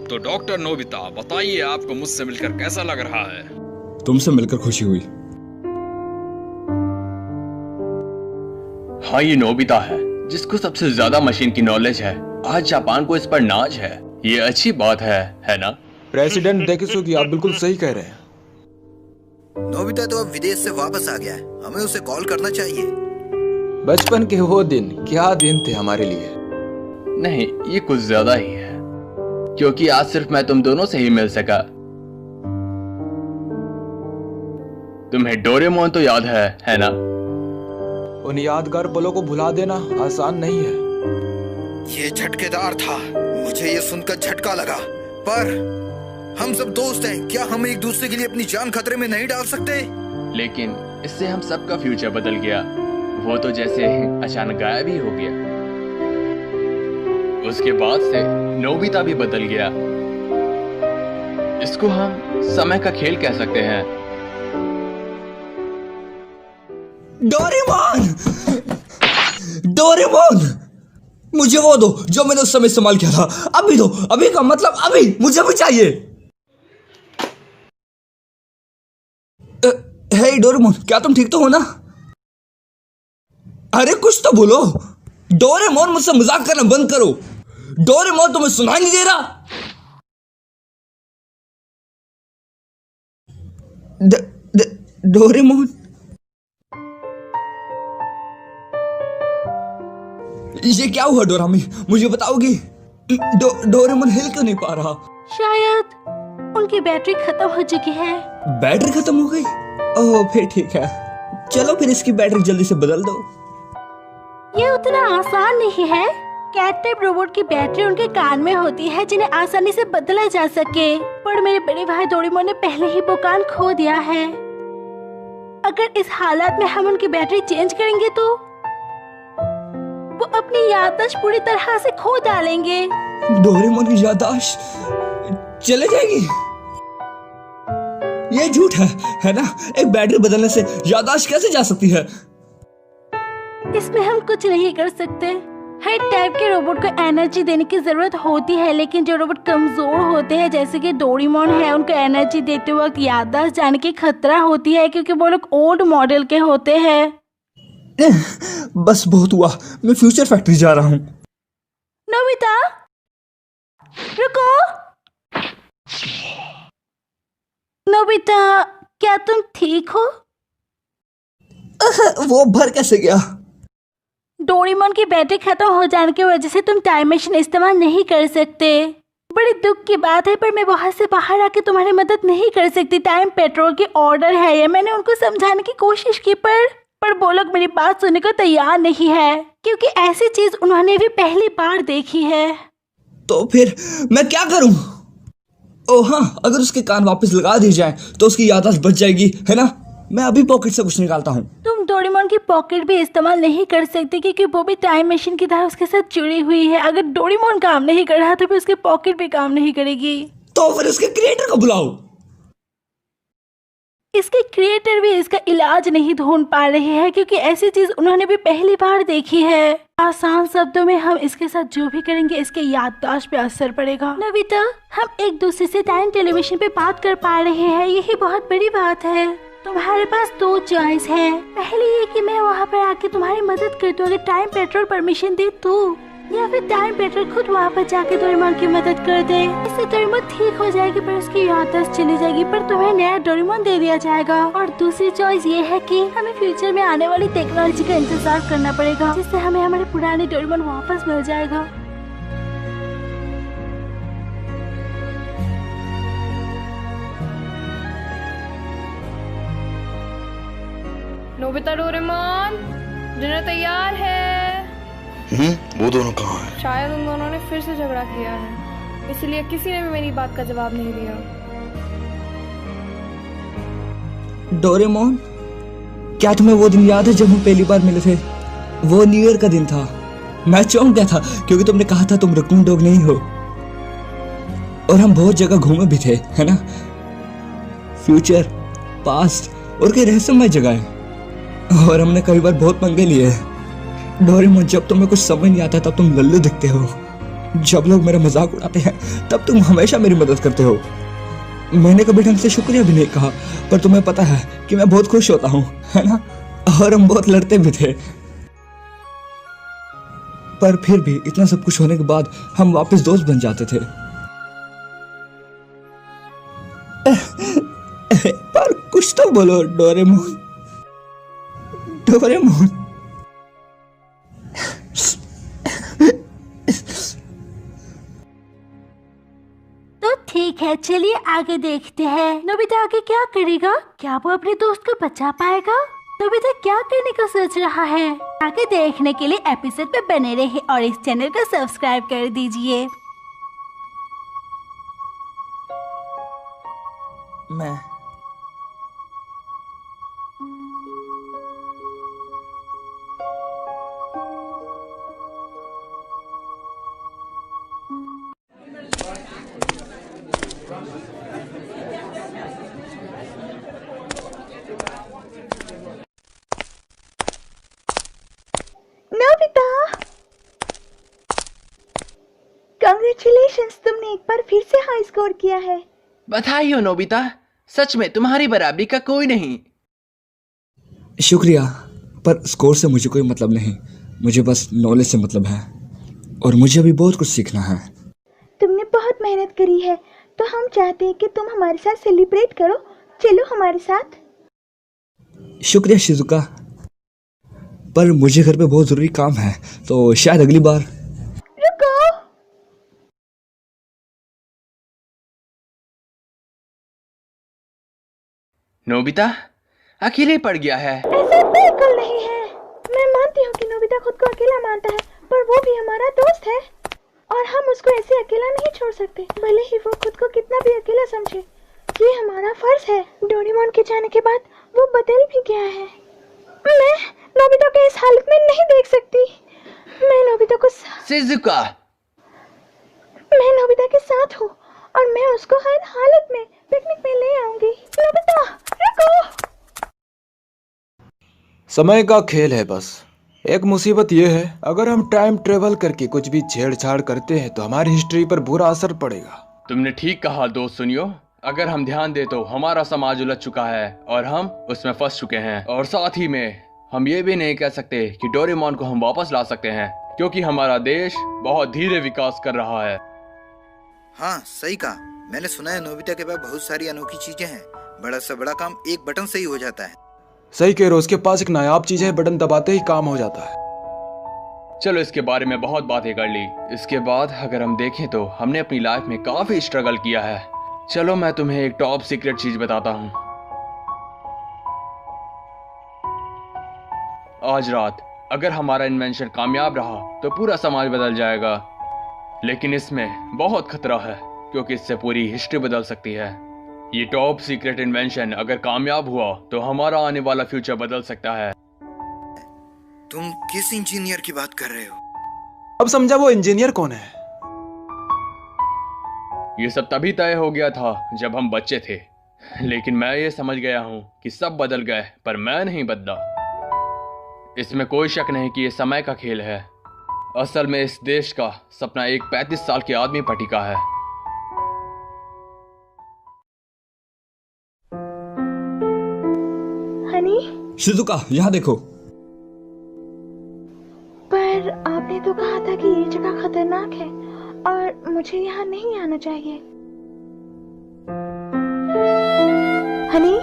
तो doctor Nobita, बताइए आपको मुझसे मिलकर कैसा लग रहा है? तुमसे मिलकर खुशी हुई। हाँ, ये नोबिता है जिसको सबसे ज्यादा मशीन की नॉलेज है। आज जापान को इस पर नाज है। ये अच्छी बात है ना? प्रेसिडेंट डेकिसुगी, आप बिल्कुल सही कह रहे हैं। नोबिता तो अब विदेश से वापस आ गया है, हमें उसे कॉल करना चाहिए। बचपन के वो दिन क्या दिन थे हमारे लिए। नहीं, ये कुछ ज्यादा ही है, क्योंकि आज सिर्फ मैं तुम दोनों से ही मिल सका। तुम्हें डोरेमोन तो याद है ना? उन यादगार पलों को भुला देना आसान नहीं है। ये झटकेदार था, मुझे ये सुनकर झटका लगा। पर हम सब दोस्त हैं, क्या हम एक दूसरे के लिए अपनी जान खतरे में नहीं डाल सकते? लेकिन इससे हम सबका फ्यूचर बदल गया। वो तो जैसे अचानक गायब ही हो गया। उसके बाद से नोबिता भी बदल गया। इसको हम समय का खेल कह सकते हैं। डोरेमोन! डोरेमोन! मुझे वो दो जो मैंने उस समय इस्तेमाल किया था। अभी दो, अभी का मतलब अभी, मुझे भी चाहिए। हे डोरेमोन, क्या तुम ठीक तो हो ना? अरे कुछ तो बोलो। डोरेमोन, मुझसे मजाक करना बंद करो। डोरेमोन, तुम्हें सुनाई नहीं दे रहा? डोरेमोन, ये क्या हुआ डोरामी? मुझे बताओगी? डोरेमोन हिल क्यों नहीं पा रहा? शायद उनकी बैटरी खत्म हो चुकी है। बैटरी खत्म हो गई? ओह, फिर ठीक है। चलो फिर इसकी बैटरी जल्दी से बदल दो। ये उतना आसान नहीं है। कैट टाइप रोबोट की बैटरी उनके कान में होती है, जिन्हें आसानी से बदला जा सके। पर मेरे बड़े भाई डोरेमोन ने पहले ही वो कान खो दिया है। अगर इस हालत में हम उनकी बैटरी चेंज करेंगे तो वो अपनी याददाश्त पूरी तरह से खो डालेंगे। डोरेमोन की याददाश्त चले जाएगी? ये झूठ है ना? एक बैटरी बदलने से याददाश्त कैसे जा सकती है? इसमें हम कुछ नहीं कर सकते। हर टाइप के रोबोट को एनर्जी देने की जरूरत होती है, लेकिन जो रोबोट कमजोर होते हैं जैसे कि डोरेमोन है, उनको एनर्जी देते वक्त याददाश्त जाने की खतरा होती है, क्योंकि वो लोग ओल्ड मॉडल के होते हैं। बस बहुत हुआ, मैं फ्यूचर फैक्ट्री जा रहा हूँ। नोबिता, रुको। नोबिता, क्या तुम ठीक हो? वो भर कैसे गया? डोरेमोन की बैटरी खत्म हो जाने की वजह से तुम टाइम मशीन इस्तेमाल नहीं कर सकते। बड़ी दुख की बात है, पर मैं वहां से बाहर आके तुम्हारी मदद नहीं कर सकती। टाइम पेट्रोल की ऑर्डर है ये। मैंने उनको समझाने की कोशिश की, पर वो लोग मेरी बात सुनने को तैयार नहीं है, क्योंकि ऐसी चीज उन्होंने भी पहली बार देखी है। तो फिर मैं क्या करूं? ओह हाँ, अगर उसके कान वापस लगा दिए जाए तो उसकी याददाश्त बच जाएगी, है ना? मैं अभी पॉकेट से कुछ निकालता हूँ। तुम डोरेमोन की पॉकेट भी इस्तेमाल नहीं कर सकते, क्योंकि वो भी टाइम मशीन की तरह उसके साथ जुड़ी हुई है। अगर डोरेमोन काम नहीं कर रहा तो फिर उसकी पॉकेट भी काम नहीं करेगी। तो फिर उसके क्रिएटर को बुलाओ। इसके क्रिएटर भी इसका इलाज नहीं ढूंढ पा रहे हैं, क्योंकि ऐसी चीज उन्होंने भी पहली बार देखी है। आसान शब्दों में हम इसके साथ जो भी करेंगे इसके याददाश्त पे असर पड़ेगा। नोबिता, हम एक दूसरे से टाइम टेलीविजन पे बात कर पा रहे हैं, यही बहुत बड़ी बात है। तुम्हारे पास दो चॉइस है। पहली ये कि मैं वहाँ पर आके तुम्हारी मदद कर दूँ अगर टाइम पेट्रोल परमिशन दे तो, या फिर टाइम पेट्रोल खुद वहाँ पर जाके डोरेमोन की मदद कर दे। इससे डोरेमोन ठीक हो जाएगी, पर उसकी याददाश्त चली जाएगी, पर तुम्हें नया डोरेमोन दे दिया जाएगा। और दूसरी चॉइस ये है कि हमें फ्यूचर में आने वाली टेक्नोलॉजी का इंतजार करना पड़ेगा, जिससे हमें हमारे पुराने डोरेमोन वापस मिल जाएगा। नोबिता, डोरेमोन, डिनर तैयार है। वो दोनों कहाँ हैं? शायद उन दोनों ने फिर से झगड़ा किया है, इसलिए किसी ने भी मेरी बात का जवाब नहीं दिया। डोरेमोन, क्या तुम्हें वो दिन याद है जब हम पहली बार मिले थे? वो न्यू ईयर का दिन था। मैं चौंक गया था क्योंकि तुमने कहा था तुम रकून डॉग नहीं हो, और हम बहुत जगह घूमे भी थे, है ना? फ्यूचर, पास्ट और कई रहस्यमय जगह है, और हमने कई बार बहुत पंगे लिए। डोरेमोन, जब तुम्हें कुछ समझ नहीं आता तब तुम लल्लू दिखते हो, जब लोग मेरा मजाक उड़ाते हैं तब तुम हमेशा मेरी मदद करते हो। मैंने कभी ढंग से शुक्रिया भी नहीं कहा, पर तुम्हें पता है कि मैं बहुत खुश होता हूँ, है ना? और हम बहुत लड़ते भी थे, पर फिर भी इतना सब कुछ होने के बाद हम वापस दोस्त बन जाते थे। पर कुछ तो बोलो डोरेमोन। डोरेमोन। तो ठीक है, चलिए आगे देखते हैं। नोबिता आगे क्या करेगा? क्या वो अपने दोस्त को बचा पाएगा? नोबिता क्या करने का सोच रहा है? आगे देखने के लिए एपिसोड पे बने रहे और इस चैनल को सब्सक्राइब कर दीजिए। मैं नोबिता, कांग्रेचुलेशंस, तुमने एक बार फिर से हाई स्कोर किया है। बधाई हो नोबिता, सच में तुम्हारी बराबरी का कोई नहीं। शुक्रिया, पर स्कोर से मुझे कोई मतलब नहीं। मुझे बस नॉलेज से मतलब है और मुझे अभी बहुत कुछ सीखना है। तुमने बहुत मेहनत करी है, तो हम चाहते हैं कि तुम हमारे साथ सेलिब्रेट करो। चलो हमारे साथ। शुक्रिया शिजुका, पर मुझे घर पे बहुत जरूरी काम है, तो शायद अगली बार। रुको, नोबिता अकेले पड़ गया है। ऐसा बिल्कुल नहीं है। मैं मानती हूँ कि नोबिता खुद को अकेला मानता है, पर वो भी हमारा दोस्त है और हम उसको ऐसे अकेला नहीं छोड़ सकते, भले ही वो खुद को कितना भी अकेला समझे। ये हमारा फर्ज है। डोरेमोन के जाने के बाद वो बदल भी गया है। मैं नोबिता को इस हालत में नहीं देख सकती। मैं नोबिता को शिजुका, मैं नोबिता के साथ हूँ और मैं उसको हर हालत में पिकनिक में ले आऊंगी। नोबिता रुको। समय का खेल है बस। एक मुसीबत यह है, अगर हम टाइम ट्रेवल करके कुछ भी छेड़छाड़ करते हैं तो हमारी हिस्ट्री पर बुरा असर पड़ेगा। तुमने ठीक कहा दोस्त। सुनियो, अगर हम ध्यान दे तो हमारा समाज उलझ चुका है और हम उसमें फंस चुके हैं। और साथ ही में हम ये भी नहीं कह सकते कि डोरेमोन को हम वापस ला सकते हैं, क्योंकि हमारा देश बहुत धीरे विकास कर रहा है। हाँ सही कहा। मैंने सुना है नोबिता के पास बहुत सारी अनोखी चीजें हैं। बड़ा से बड़ा काम एक बटन से ही हो जाता है। सही कह रहे हो, उसके पास एक नायाब चीज है, बटन दबाते ही काम हो जाता है। चलो इसके बारे में बहुत बातें कर ली। इसके बाद अगर हम देखें तो हमने अपनी लाइफ में काफी स्ट्रगल किया है। चलो मैं तुम्हें एक टॉप सीक्रेट चीज बताता हूँ। आज रात अगर हमारा इन्वेंशन कामयाब रहा तो पूरा समाज बदल जाएगा, लेकिन इसमें बहुत खतरा है क्योंकि इससे पूरी हिस्ट्री बदल सकती है। ये टॉप सीक्रेट इन्वेंशन अगर कामयाब हुआ तो हमारा आने वाला फ्यूचर बदल सकता है। तुम किस इंजीनियर की बात कर रहे हो? अब समझा वो इंजीनियर कौन है। ये सब तभी तय हो गया था जब हम बच्चे थे, लेकिन मैं ये समझ गया हूँ कि सब बदल गए पर मैं नहीं बदला। इसमें कोई शक नहीं कि ये समय का खेल है। असल में इस देश का सपना एक 35 साल के आदमी पर टिका है। हनी, शिजुका यहाँ देखो। पर आपने तो कहा था कि ये जगह खतरनाक है और मुझे यहाँ नहीं आना चाहिए। हनी,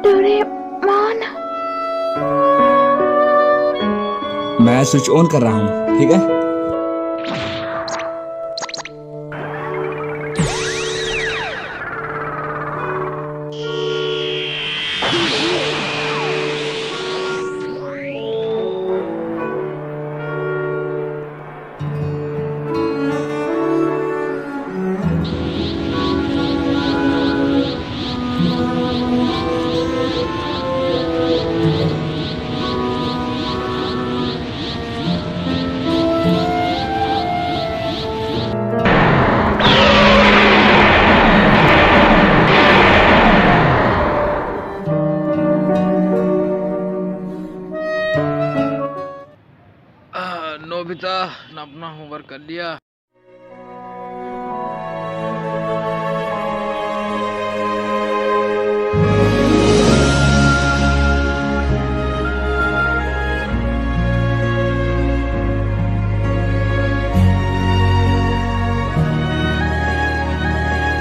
डोरेमोन। मैं स्विच ऑन कर रहा हूँ, ठीक है? अपना होमवर्क कर लिया?